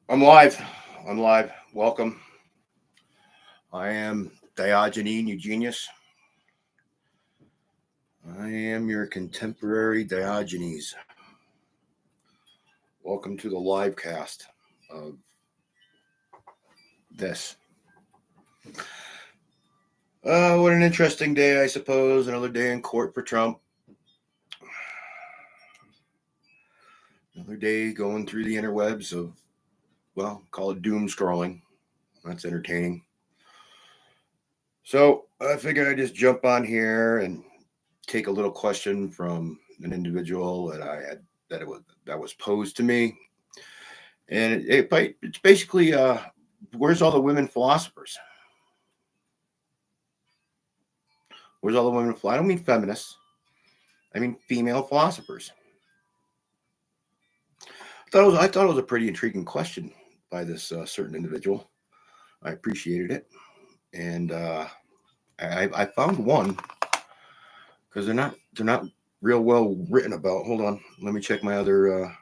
I'm live. I'm live. Welcome. I am Diogenes Eugenius. I am your contemporary Diogenes. Welcome to the live cast of this. What an interesting day, I suppose. Another day in court for Trump. Another day going through the interwebs of, well, call it doom scrolling. That's entertaining. So I figured I'd just jump on here and take a little question from an individual that was posed to me, and it's basically where's all the women philosophers? Where's all the women? I don't mean feminists. I mean female philosophers. I thought it was a pretty intriguing question by this certain individual. I appreciated it, and I found one because they're not real well written about. Hold on, let me check my other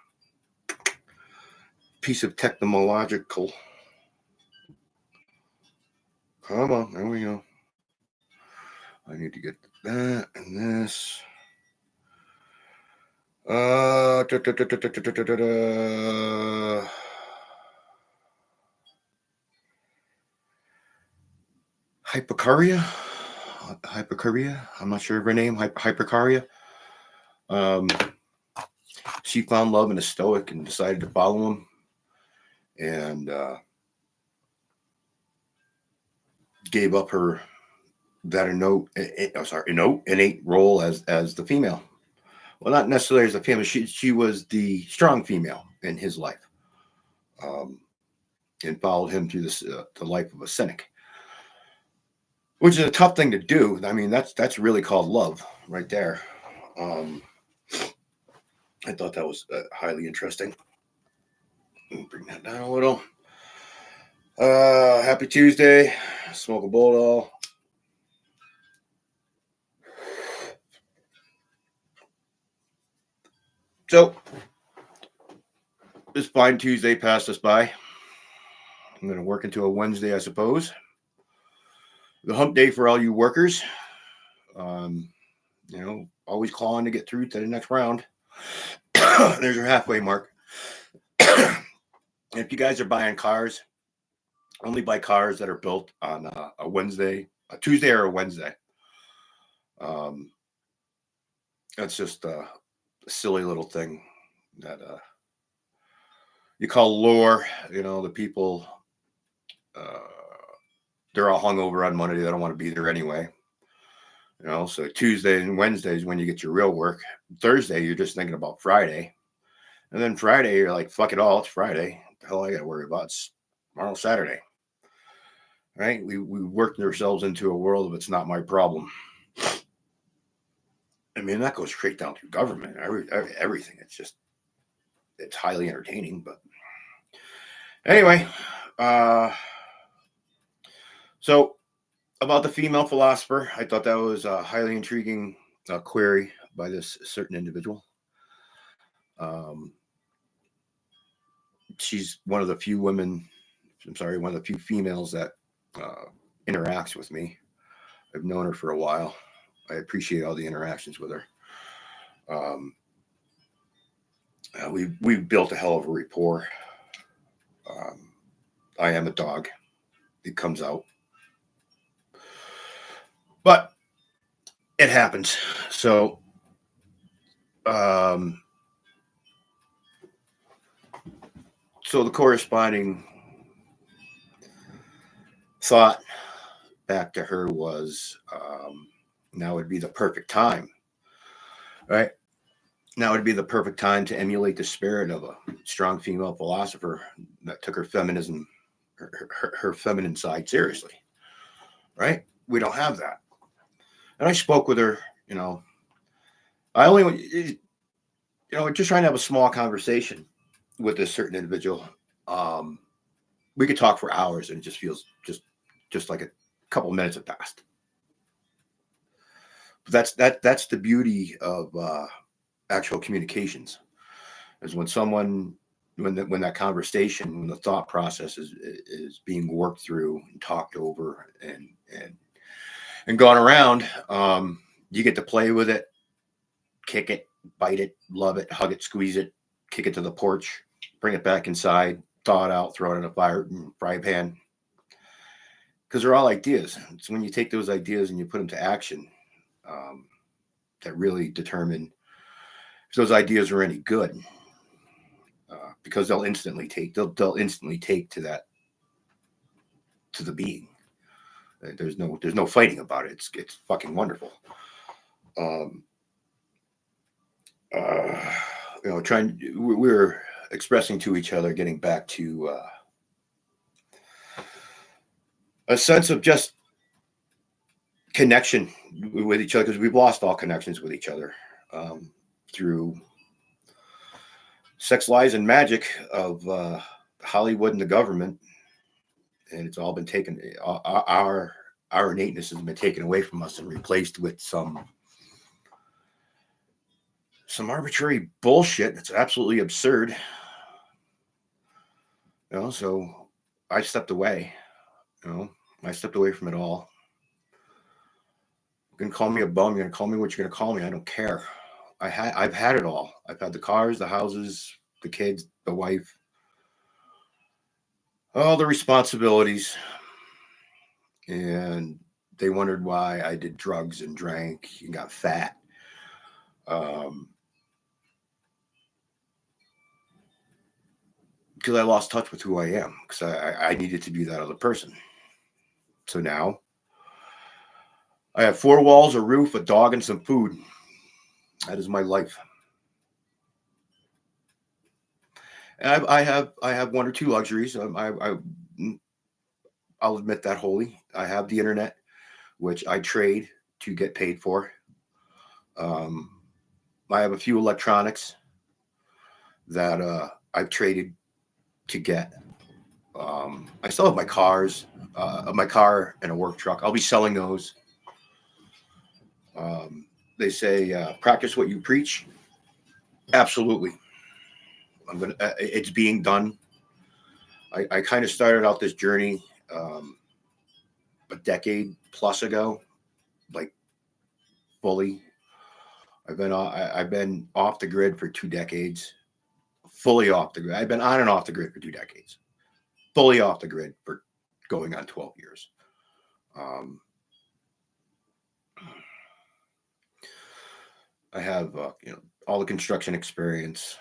piece of technological. Come on, there we go. I need to get that and this. Hypercaria. Hypercaria. I'm not sure of her name. Hypercaria. Um, she found love in a Stoic and decided to follow him, and gave up her innate role as the female. Well, not necessarily as a female. She was the strong female in his life, um, and followed him through the life of a cynic, which is a tough thing to do. I mean, that's really called love right there. Um, I thought that was highly interesting. Bring that down a little. Happy Tuesday. Smoke a bowl. So this fine Tuesday passed us by. I'm going to work into a Wednesday, I suppose. The hump day for all you workers. Um, always clawing to get through to the next round. There's your halfway mark. If you guys are buying cars, only buy cars that are built on a Wednesday, a Tuesday or a Wednesday. Um, that's just a silly little thing that you call lore. The people, uh, they're all hungover on Monday. They don't want to be there anyway. So Tuesday and Wednesday is when you get your real work. Thursday, you're just thinking about Friday. And then Friday, you're like, fuck it all. It's Friday. What the hell I got to worry about? It's tomorrow, Saturday. Right? We worked ourselves into a world of it's not my problem. I mean, that goes straight down through government, everything. It's highly entertaining. But anyway, so about the female philosopher, I thought that was a highly intriguing query by this certain individual. She's one of the few women, one of the few females that interacts with me. I've known her for a while. I appreciate all the interactions with her. We've built a hell of a rapport. Um, I am a dog. It comes out. But it happens. So, so the corresponding thought back to her was, now would be the perfect time, right? Now would be the perfect time to emulate the spirit of a strong female philosopher that took her feminism, her feminine side seriously, right? We don't have that. And I spoke with her, I only, just trying to have a small conversation with this certain individual. We could talk for hours and it just feels just like a couple of minutes have passed. But that's the beauty of actual communications, is when someone when that conversation, when the thought process is being worked through and talked over and gone around, you get to play with it, kick it, bite it, love it, hug it, squeeze it, kick it to the porch, bring it back inside, thaw it out, throw it in a fry pan. Because they're all ideas. It's when you take those ideas and you put them to action that really determine if those ideas are any good. Because they'll instantly take to the being. There's no fighting about it. It's fucking wonderful. We're expressing to each other, getting back to a sense of just connection with each other, because we've lost all connections with each other through sex, lies, and magic of Hollywood and the government, and it's all been taken. Our innateness has been taken away from us and replaced with some arbitrary bullshit that's absolutely absurd. So I stepped away. I stepped away from it all. You're gonna call me a bum. You're gonna call me what you're gonna call me. I don't care. I've had it all. I've had the cars, the houses, the kids, the wife, all the responsibilities, and they wondered why I did drugs and drank and got fat. Because I lost touch with who I am, because I needed to be that other person. So now I have 4 walls, a roof, a dog, and some food. That is my life. And I have 1 or 2 luxuries. I'll admit that wholly. I have the internet, which I trade to get paid for. I have a few electronics that I've traded to get. I still have my car and a work truck. I'll be selling those. They say practice what you preach. Absolutely. It's being done. I kind of started out this journey a decade plus ago, like fully. I've been off the grid for 2 decades, fully off the grid. I've been on and off the grid for 2 decades, fully off the grid for going on 12 years. I have all the construction experience,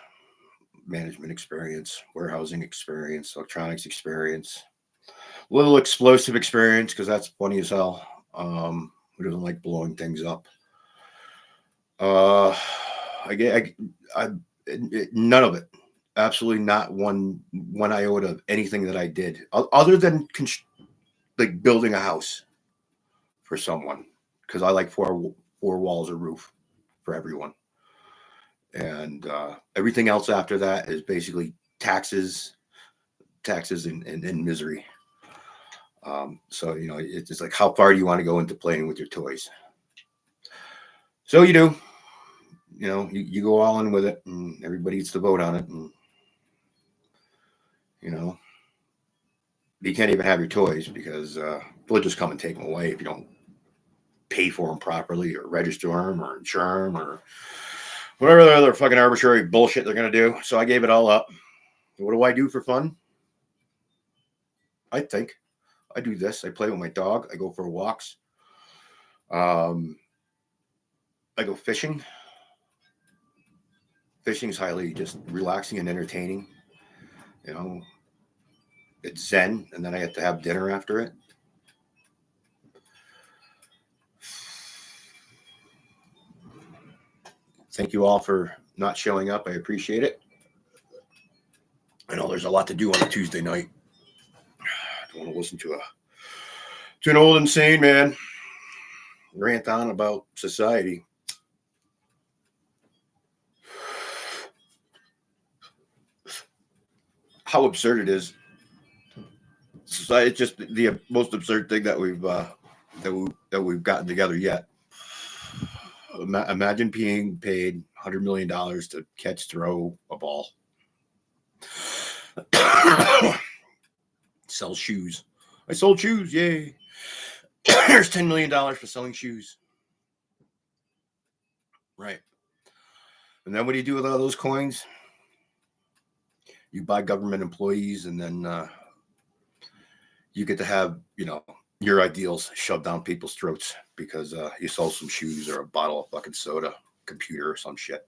management experience, warehousing experience, electronics experience, a little explosive experience, because that's funny as hell. Who doesn't like blowing things up? None of it. Absolutely not one iota of anything that I did, other than like building a house for someone, because I like four walls, a roof for everyone, and everything else after that is basically taxes and misery. So it's just like, how far do you want to go into playing with your toys? So you do. You go all in with it, and everybody gets to vote on it, and you can't even have your toys, because they'll just come and take them away if you don't pay for them properly, or register them, or insure them, or whatever the other fucking arbitrary bullshit they're gonna do. So I gave it all up. What do I do for fun? I think I do this. I play with my dog. I go for walks. I go fishing. Fishing is highly just relaxing and entertaining. It's zen, and then I have to have dinner after it. Thank you all for not showing up. I appreciate it. I know there's a lot to do on a Tuesday night. I don't want to listen to an old insane man rant on about society. How absurd it is. Society is just the most absurd thing that we've gotten together yet. Imagine being paid $100 million to catch, throw a ball. Sell shoes. I sold shoes. Yay. There's $10 million for selling shoes. Right. And then what do you do with all those coins? You buy government employees, and then you get to have, your ideals shoved down people's throats because you sold some shoes or a bottle of fucking soda, computer, or some shit.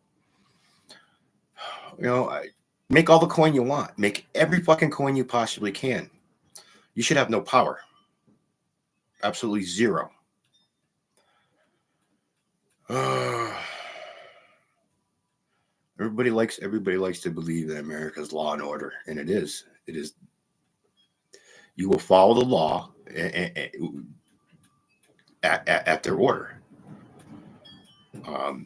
Make all the coin you want. Make every fucking coin you possibly can. You should have no power. Absolutely zero. Everybody likes to believe that America's law and order, and it is. It is. You will follow the law at their order. All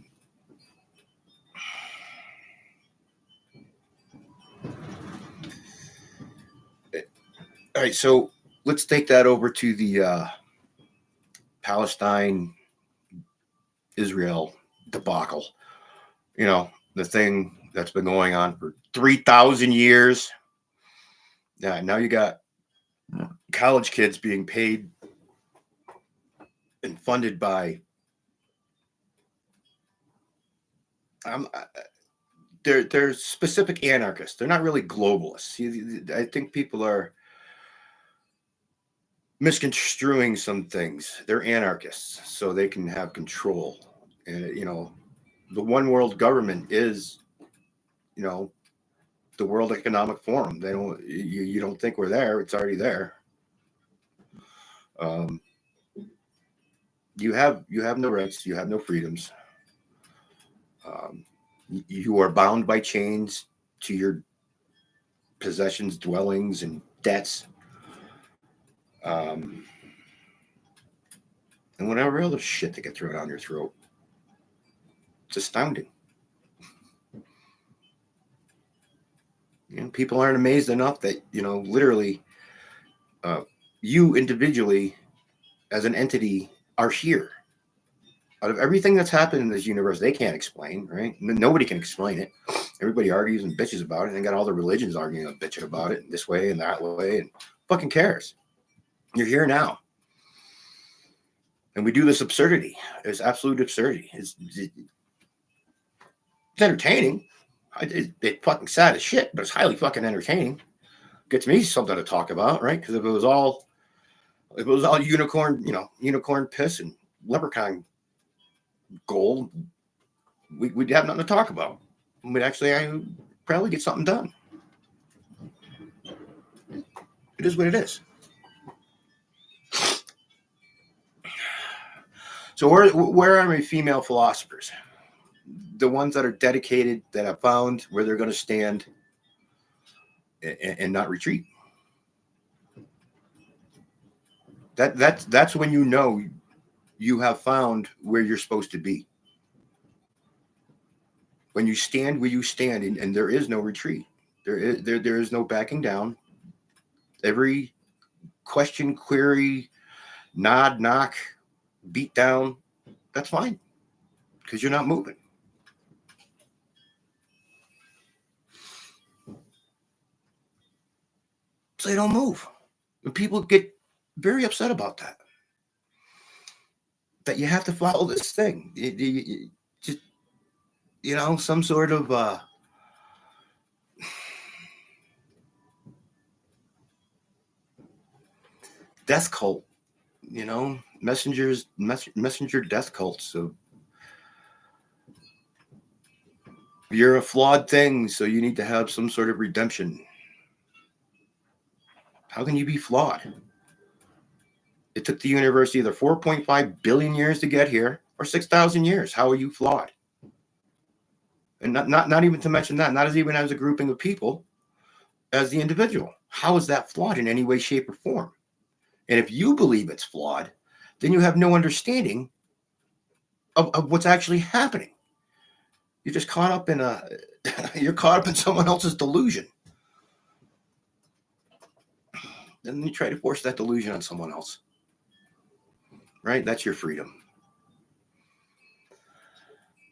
right, so let's take that over to the Palestine-Israel debacle. The thing that's been going on for 3,000 years. Yeah, now you got college kids being paid and funded by they're specific anarchists. They're not really globalists. I think people are misconstruing some things. They're anarchists, so they can have control. And the one world government is, the World Economic Forum. They don't. You don't think we're there? It's already there. You have no rights. You have no freedoms. You are bound by chains to your possessions, dwellings, and debts. And whatever other shit they can throw down your throat. It's astounding. People aren't amazed enough that, literally, you individually, as an entity, are here. Out of everything that's happened in this universe, they can't explain, right? Nobody can explain it. Everybody argues and bitches about it, and got all the religions arguing and bitching about it this way and that way, and fucking cares. You're here now. And we do this absurdity. It's absolute absurdity. It's entertaining. It's fucking sad as shit, but it's highly fucking entertaining. Gets me something to talk about, right? Because if it was all unicorn piss and leprechaun gold, we'd have nothing to talk about. We'd actually probably get something done. It is what it is. So where are my female philosophers? The ones that are dedicated, that have found where they're going to stand and not retreat. That's when you have found where you're supposed to be. When you stand where you stand, and there is no retreat. There is no backing down. Every question, query, nod, knock, beat down, that's fine, because you're not moving. So they don't move. And people get very upset about that. That you have to follow this thing. Just, some sort of death cult, messenger death cults. So you're a flawed thing, so you need to have some sort of redemption. How can you be flawed? It took the universe either 4.5 billion years to get here or 6,000 years. How are you flawed? And not even to mention that, not even as a grouping of people, as the individual. How is that flawed in any way, shape, or form? And if you believe it's flawed, then you have no understanding of what's actually happening. You're just caught up in you're caught up in someone else's delusion. And then you try to force that delusion on someone else. Right? That's your freedom.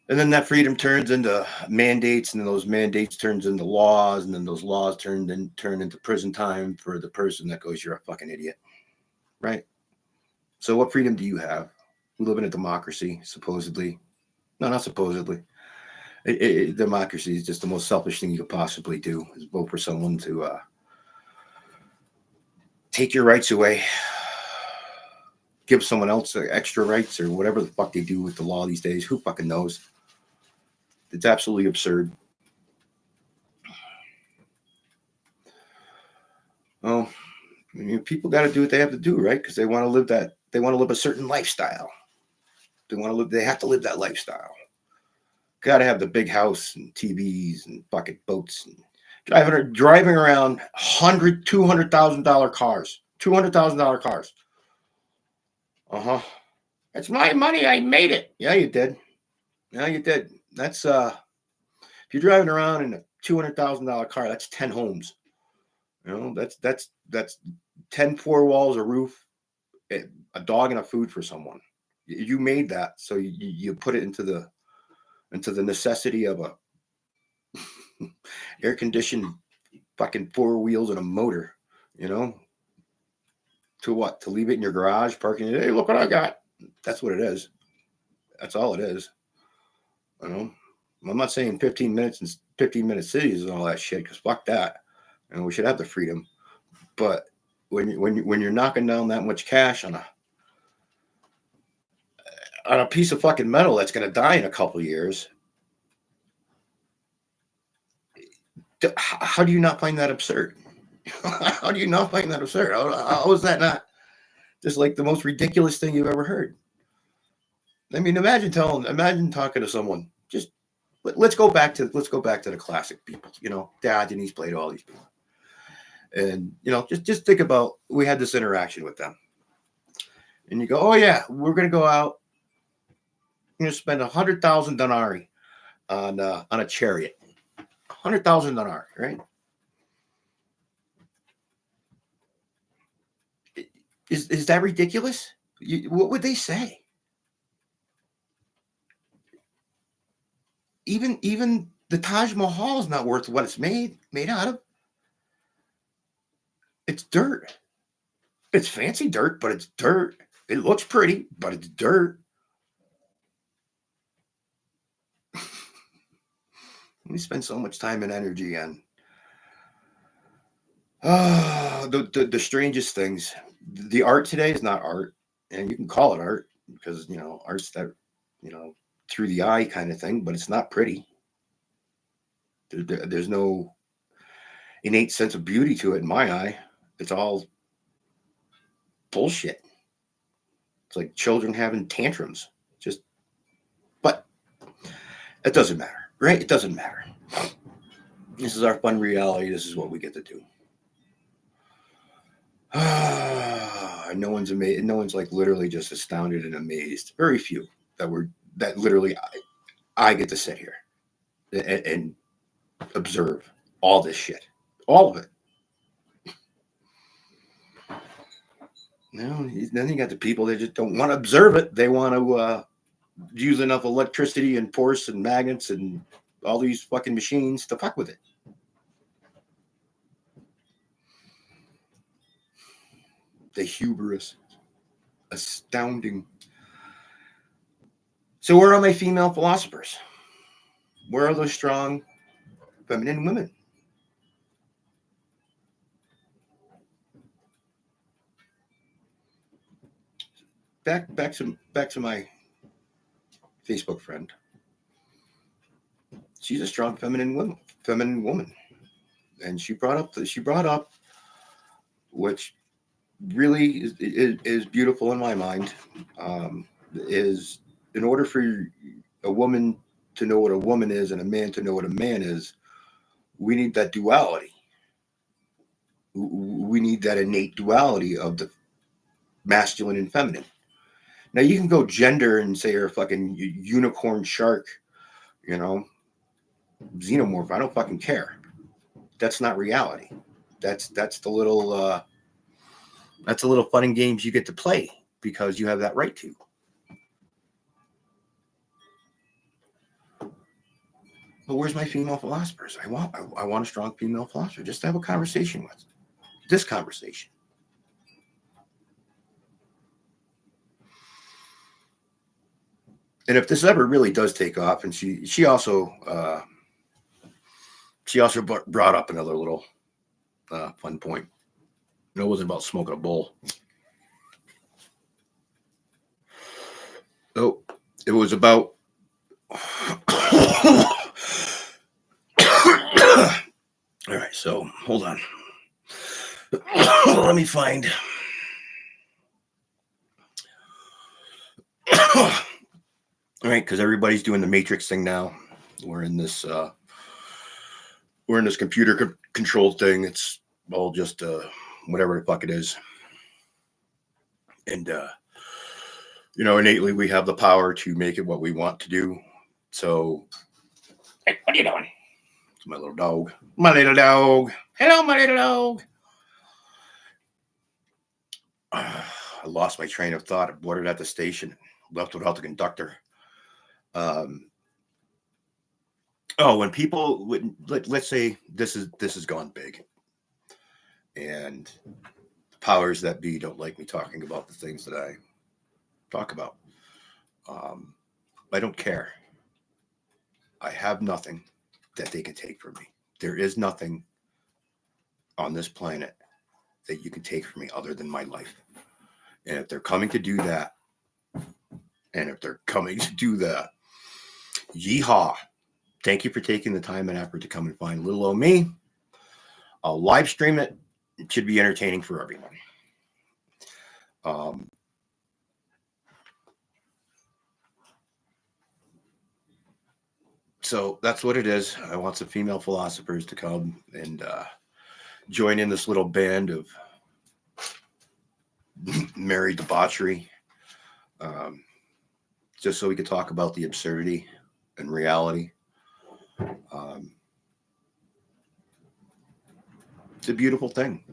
And then that freedom turns into mandates, and then those mandates turns into laws, and then those laws turn into prison time for the person that goes, "You're a fucking idiot," right? So what freedom do you have? We live in a democracy, supposedly. No, not supposedly. Democracy is just the most selfish thing you could possibly do, is vote for someone to take your rights away, give someone else extra rights, or whatever the fuck they do with the law these days. Who fucking knows? It's absolutely absurd. Well, I mean, people got to do what they have to do, right? Because they want to live that. They want to live a certain lifestyle. They want to live. They have to live that lifestyle. Got to have the big house and TVs and bucket boats and driving around $200,000 cars. $200,000 cars. It's my money. I made it. Yeah, you did. Yeah, you did. That's if you're driving around in a $200,000 car, that's 10 homes. You know, that's 10 four walls, a roof, a dog, and a food for someone. You made that, so you put it into the necessity of a air conditioned fucking four wheels and a motor. You know, to what? To leave it in your garage, parking it. Hey, look what I got. That's what it is. That's all it is. You know, I'm not saying 15 minutes and 15-minute cities and all that shit, because fuck that. And we should have the freedom. But when you're knocking down that much cash on a piece of fucking metal that's going to die in a couple of years, how do you not find that absurd? How do you not find that absurd? How is that not just like the most ridiculous thing you've ever heard? I mean, imagine talking to someone. Just let's go back to the classic people. You know, Diogenes played all these people, and you know, just think about, we had this interaction with them, and you go, oh yeah, we're gonna go out. You're gonna spend 100,000 denarii on a chariot. 100,000 denarii, right? Is that ridiculous? What would they say? Even the Taj Mahal is not worth what it's made out of. It's dirt. It's fancy dirt, but it's dirt. It looks pretty, but it's dirt. We spend so much time and energy on the strangest things. The art today is not art, and you can call it art because, you know, art's that, you know, through the eye kind of thing, but it's not pretty. There's no innate sense of beauty to it in my eye. It's all bullshit. It's like children having tantrums. Just, but it doesn't matter, right? It doesn't matter. This is our fun reality. This is what we get to do. No one's amazed. No one's like literally just astounded and amazed. Very few that literally I get to sit here and observe all this shit, all of it. No, then you got the people that just don't want to observe it. They want to use enough electricity and force and magnets and all these fucking machines to fuck with it. The hubris, astounding. So where are my female philosophers? Where are those strong feminine women? Back to my Facebook friend. She's a strong feminine woman, and she brought up which really is beautiful in my mind. Is in order for a woman to know what a woman is and a man to know what a man is, we need that duality. We need that innate duality of the masculine and feminine. Now you can go gender and say you're a fucking unicorn shark, you know, xenomorph. I don't fucking care. That's not reality. That's the little fun and games you get to play because you have that right to. But where's my female philosophers? I want a strong female philosopher just to have a conversation with. This conversation. And if this ever really does take off, and she also brought up another little fun point. It wasn't about smoking a bowl. Oh, it was about. All right, so hold on. Let me find. All right, because everybody's doing the Matrix thing now. We're in this computer controlled thing. It's all just whatever the fuck it is. And innately we have the power to make it what we want to do. So, hey, what are you doing? It's my little dog. My little dog. Hello, my little dog. I lost my train of thought. I boarded at the station, left without the conductor. When people would let's say this has gone big, and the powers that be don't like me talking about the things that I talk about. I don't care. I have nothing that they can take from me. There is nothing on this planet that you can take from me other than my life. And if they're coming to do that, yeehaw. Thank you for taking the time and effort to come and find little old me. I'll live stream it. It should be entertaining for everyone. So that's what it is. I want some female philosophers to come and join in this little band of merry debauchery, just so we could talk about the absurdity and reality. It's a beautiful thing,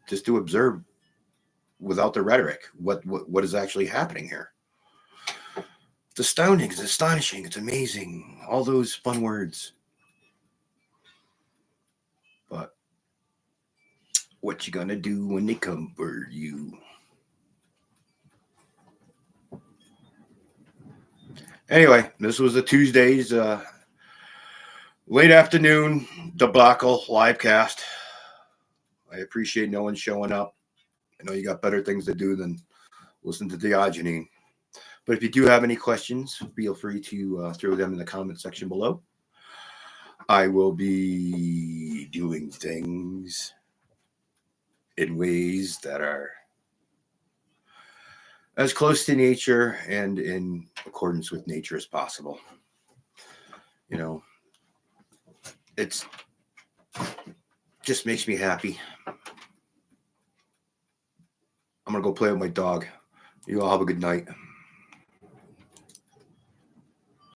just to observe without the rhetoric what is actually happening here. It's astounding, it's astonishing, it's amazing, all those fun words. But what you gonna do when they come for you? Anyway, this was a Tuesday's late afternoon debacle live cast. I appreciate no one showing up. I know you got better things to do than listen to Diogenes. But if you do have any questions, feel free to throw them in the comment section below. I will be doing things in ways that are as close to nature and in accordance with nature as possible. It's just makes me happy. I'm going to go play with my dog. You all have a good night.